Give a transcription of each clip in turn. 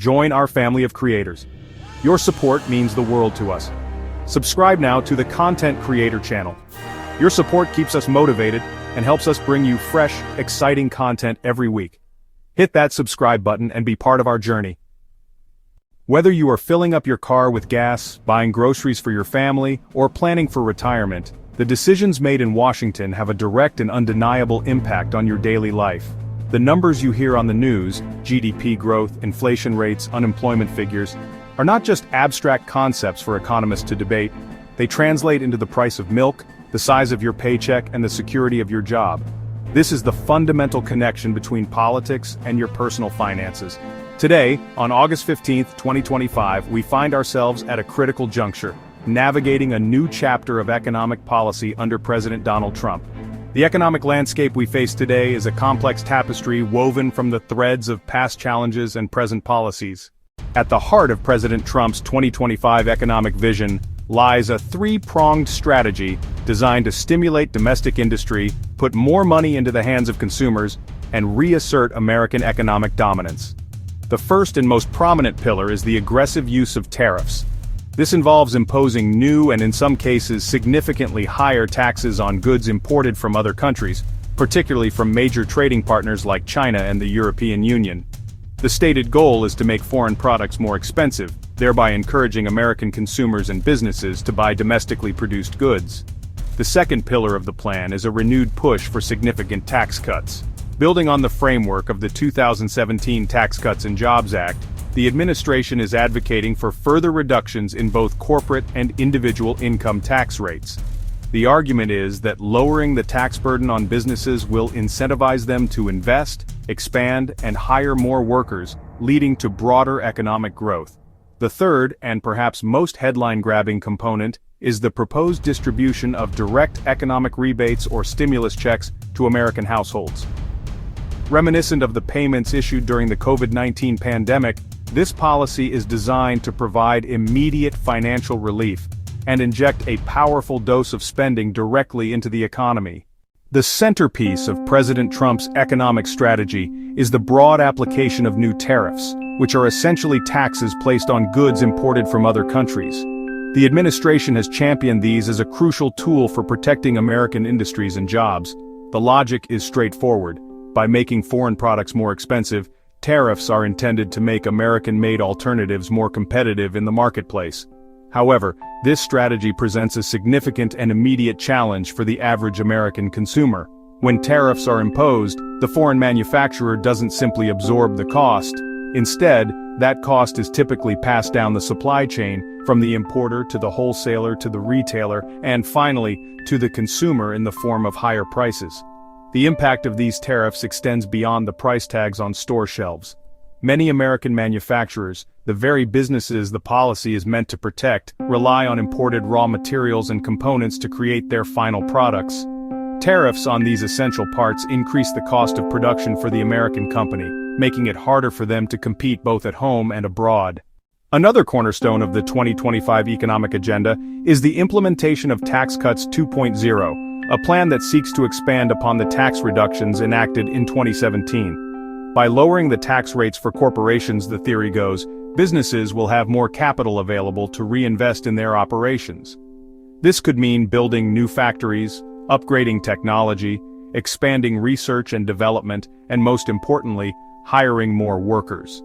Join our family of creators. Your support means the world to us. Subscribe now to the Content Creator channel. Your support keeps us motivated and helps us bring you fresh, exciting content every week. Hit that subscribe button and be part of our journey. Whether you are filling up your car with gas, buying groceries for your family, or planning for retirement, the decisions made in Washington have a direct and undeniable impact on your daily life. The numbers you hear on the news, GDP growth, inflation rates, unemployment figures, are not just abstract concepts for economists to debate. They translate into the price of milk, the size of your paycheck, and the security of your job. This is the fundamental connection between politics and your personal finances. Today, on August 15, 2025, we find ourselves at a critical juncture, navigating a new chapter of economic policy under President Donald Trump. The economic landscape we face today is a complex tapestry woven from the threads of past challenges and present policies. At the heart of President Trump's 2025 economic vision lies a three-pronged strategy designed to stimulate domestic industry, put more money into the hands of consumers, and reassert American economic dominance. The first and most prominent pillar is the aggressive use of tariffs. This involves imposing new and in some cases significantly higher taxes on goods imported from other countries, particularly from major trading partners like China and the European Union. The stated goal is to make foreign products more expensive, thereby encouraging American consumers and businesses to buy domestically produced goods. The second pillar of the plan is a renewed push for significant tax cuts. Building on the framework of the 2017 Tax Cuts and Jobs Act, the administration is advocating for further reductions in both corporate and individual income tax rates. The argument is that lowering the tax burden on businesses will incentivize them to invest, expand, and hire more workers, leading to broader economic growth. The third, and perhaps most headline-grabbing component, is the proposed distribution of direct economic rebates or stimulus checks to American households. Reminiscent of the payments issued during the COVID-19 pandemic, this policy is designed to provide immediate financial relief and inject a powerful dose of spending directly into the economy. The centerpiece of President Trump's economic strategy is the broad application of new tariffs, which are essentially taxes placed on goods imported from other countries. The administration has championed these as a crucial tool for protecting American industries and jobs. The logic is straightforward. By making foreign products more expensive, tariffs are intended to make American-made alternatives more competitive in the marketplace. However, this strategy presents a significant and immediate challenge for the average American consumer. When tariffs are imposed, the foreign manufacturer doesn't simply absorb the cost. Instead, that cost is typically passed down the supply chain, from the importer to the wholesaler to the retailer, and finally, to the consumer in the form of higher prices. The impact of these tariffs extends beyond the price tags on store shelves. Many American manufacturers, the very businesses the policy is meant to protect, rely on imported raw materials and components to create their final products. Tariffs on these essential parts increase the cost of production for the American company, making it harder for them to compete both at home and abroad. Another cornerstone of the 2025 economic agenda is the implementation of Tax Cuts 2.0, a plan that seeks to expand upon the tax reductions enacted in 2017. By lowering the tax rates for corporations, the theory goes, businesses will have more capital available to reinvest in their operations. This could mean building new factories, upgrading technology, expanding research and development, and most importantly, hiring more workers.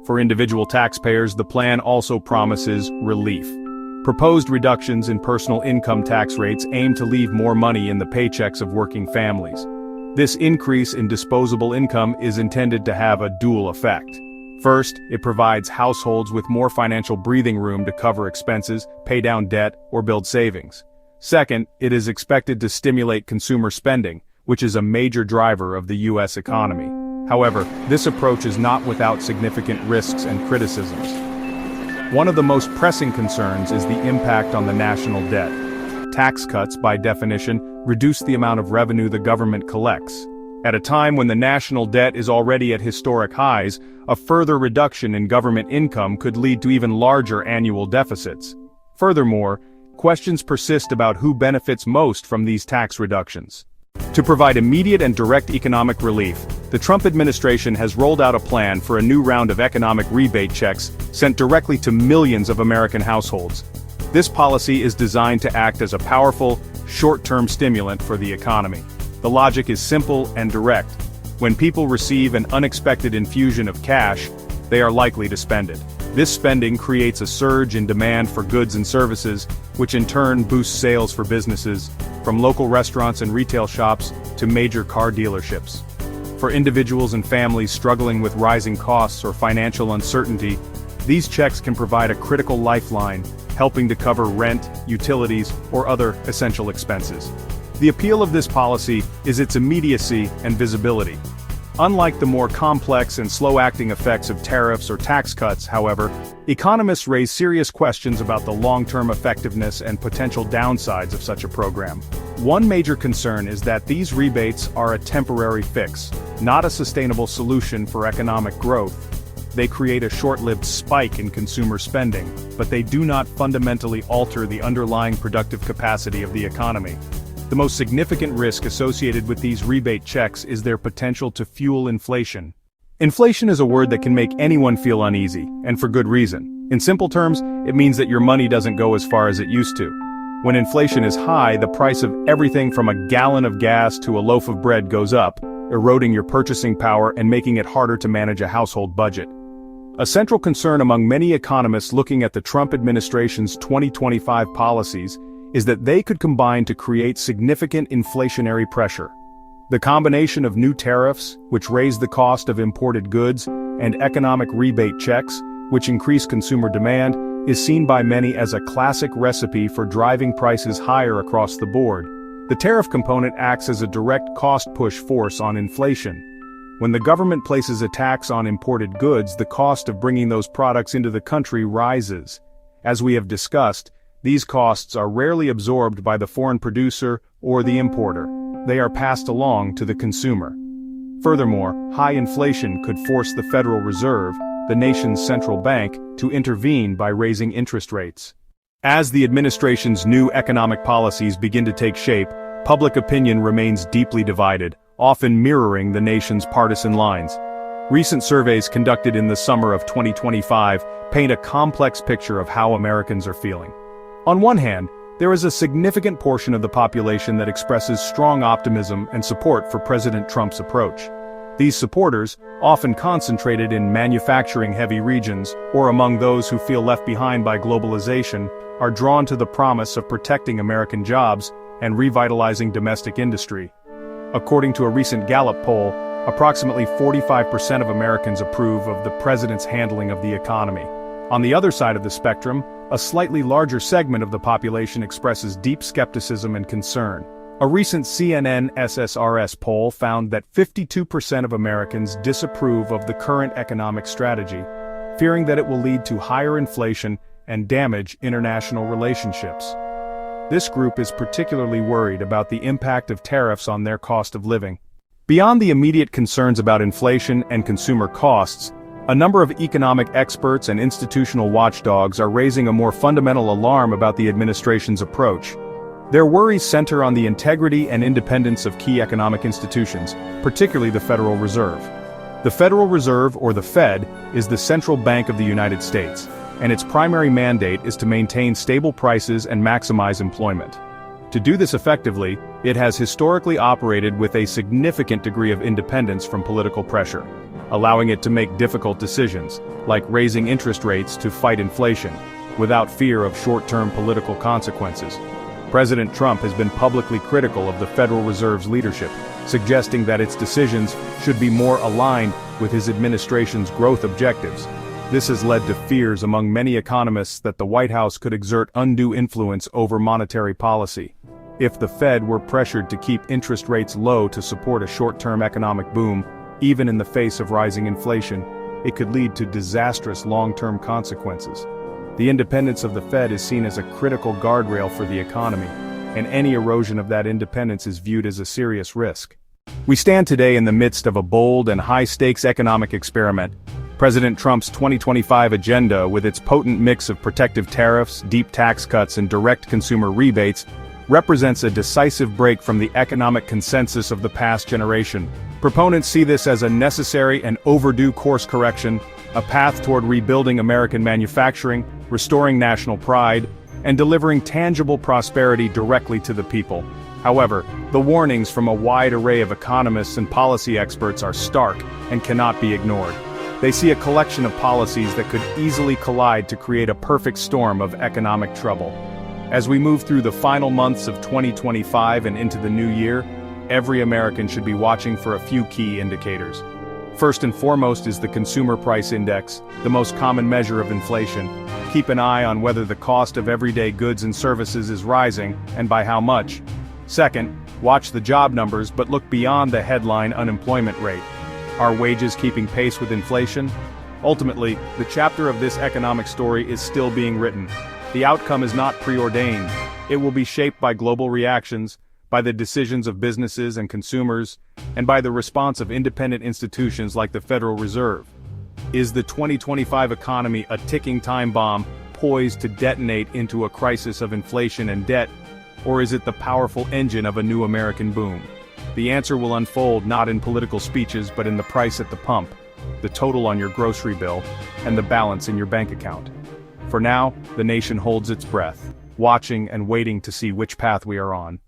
For individual taxpayers, the plan also promises relief. Proposed reductions in personal income tax rates aim to leave more money in the paychecks of working families. This increase in disposable income is intended to have a dual effect. First, it provides households with more financial breathing room to cover expenses, pay down debt, or build savings. Second, it is expected to stimulate consumer spending, which is a major driver of the U.S. economy. However, this approach is not without significant risks and criticisms. One of the most pressing concerns is the impact on the national debt. Tax cuts, by definition, reduce the amount of revenue the government collects. At a time when the national debt is already at historic highs, a further reduction in government income could lead to even larger annual deficits. Furthermore, questions persist about who benefits most from these tax reductions. To provide immediate and direct economic relief, the Trump administration has rolled out a plan for a new round of economic rebate checks sent directly to millions of American households. This policy is designed to act as a powerful, short-term stimulant for the economy. The logic is simple and direct. When people receive an unexpected infusion of cash, they are likely to spend it. This spending creates a surge in demand for goods and services, which in turn boosts sales for businesses, from local restaurants and retail shops to major car dealerships. For individuals and families struggling with rising costs or financial uncertainty, these checks can provide a critical lifeline, helping to cover rent, utilities, or other essential expenses. The appeal of this policy is its immediacy and visibility. Unlike the more complex and slow-acting effects of tariffs or tax cuts, however, economists raise serious questions about the long-term effectiveness and potential downsides of such a program. One major concern is that these rebates are a temporary fix, not a sustainable solution for economic growth. They create a short-lived spike in consumer spending, but they do not fundamentally alter the underlying productive capacity of the economy. The most significant risk associated with these rebate checks is their potential to fuel inflation. Inflation is a word that can make anyone feel uneasy, and for good reason. In simple terms, it means that your money doesn't go as far as it used to. When inflation is high, the price of everything from a gallon of gas to a loaf of bread goes up, eroding your purchasing power and making it harder to manage a household budget. A central concern among many economists looking at the Trump administration's 2025 policies is that they could combine to create significant inflationary pressure. The combination of new tariffs, which raise the cost of imported goods, and economic rebate checks, which increase consumer demand, is seen by many as a classic recipe for driving prices higher across the board. The tariff component acts as a direct cost-push force on inflation. When the government places a tax on imported goods, the cost of bringing those products into the country rises. As we have discussed, these costs are rarely absorbed by the foreign producer or the importer. They are passed along to the consumer. Furthermore, high inflation could force the Federal Reserve, the nation's central bank, to intervene by raising interest rates. As the administration's new economic policies begin to take shape, public opinion remains deeply divided, often mirroring the nation's partisan lines. Recent surveys conducted in the summer of 2025 paint a complex picture of how Americans are feeling. On one hand, there is a significant portion of the population that expresses strong optimism and support for President Trump's approach. These supporters, often concentrated in manufacturing-heavy regions or among those who feel left behind by globalization, are drawn to the promise of protecting American jobs and revitalizing domestic industry. According to a recent Gallup poll, approximately 45% of Americans approve of the president's handling of the economy. On the other side of the spectrum, a slightly larger segment of the population expresses deep skepticism and concern. A recent CNN SSRS poll found that 52% of Americans disapprove of the current economic strategy, fearing that it will lead to higher inflation and damage international relationships. This group is particularly worried about the impact of tariffs on their cost of living. Beyond the immediate concerns about inflation and consumer costs, a number of economic experts and institutional watchdogs are raising a more fundamental alarm about the administration's approach. Their worries center on the integrity and independence of key economic institutions, particularly the Federal Reserve. The Federal Reserve, or the Fed, is the central bank of the United States, and its primary mandate is to maintain stable prices and maximize employment. To do this effectively, it has historically operated with a significant degree of independence from political pressure, allowing it to make difficult decisions, like raising interest rates to fight inflation, without fear of short-term political consequences. President Trump has been publicly critical of the Federal Reserve's leadership, suggesting that its decisions should be more aligned with his administration's growth objectives. This has led to fears among many economists that the White House could exert undue influence over monetary policy. If the Fed were pressured to keep interest rates low to support a short-term economic boom, even in the face of rising inflation, it could lead to disastrous long-term consequences. The independence of the Fed is seen as a critical guardrail for the economy, and any erosion of that independence is viewed as a serious risk. We stand today in the midst of a bold and high-stakes economic experiment. President Trump's 2025 agenda, with its potent mix of protective tariffs, deep tax cuts, and direct consumer rebates, represents a decisive break from the economic consensus of the past generation. Proponents see this as a necessary and overdue course correction, a path toward rebuilding American manufacturing, restoring national pride, and delivering tangible prosperity directly to the people. However, the warnings from a wide array of economists and policy experts are stark and cannot be ignored. They see a collection of policies that could easily collide to create a perfect storm of economic trouble. As we move through the final months of 2025 and into the new year, every American should be watching for a few key indicators. First and foremost is the Consumer Price Index, the most common measure of inflation. Keep an eye on whether the cost of everyday goods and services is rising, and by how much. Second, watch the job numbers but look beyond the headline unemployment rate. Are wages keeping pace with inflation? Ultimately, the chapter of this economic story is still being written. The outcome is not preordained. It will be shaped by global reactions, by the decisions of businesses and consumers, and by the response of independent institutions like the Federal Reserve. Is the 2025 economy a ticking time bomb poised to detonate into a crisis of inflation and debt, or is it the powerful engine of a new American boom? The answer will unfold not in political speeches but in the price at the pump, the total on your grocery bill, and the balance in your bank account. For now, the nation holds its breath, watching and waiting to see which path we are on.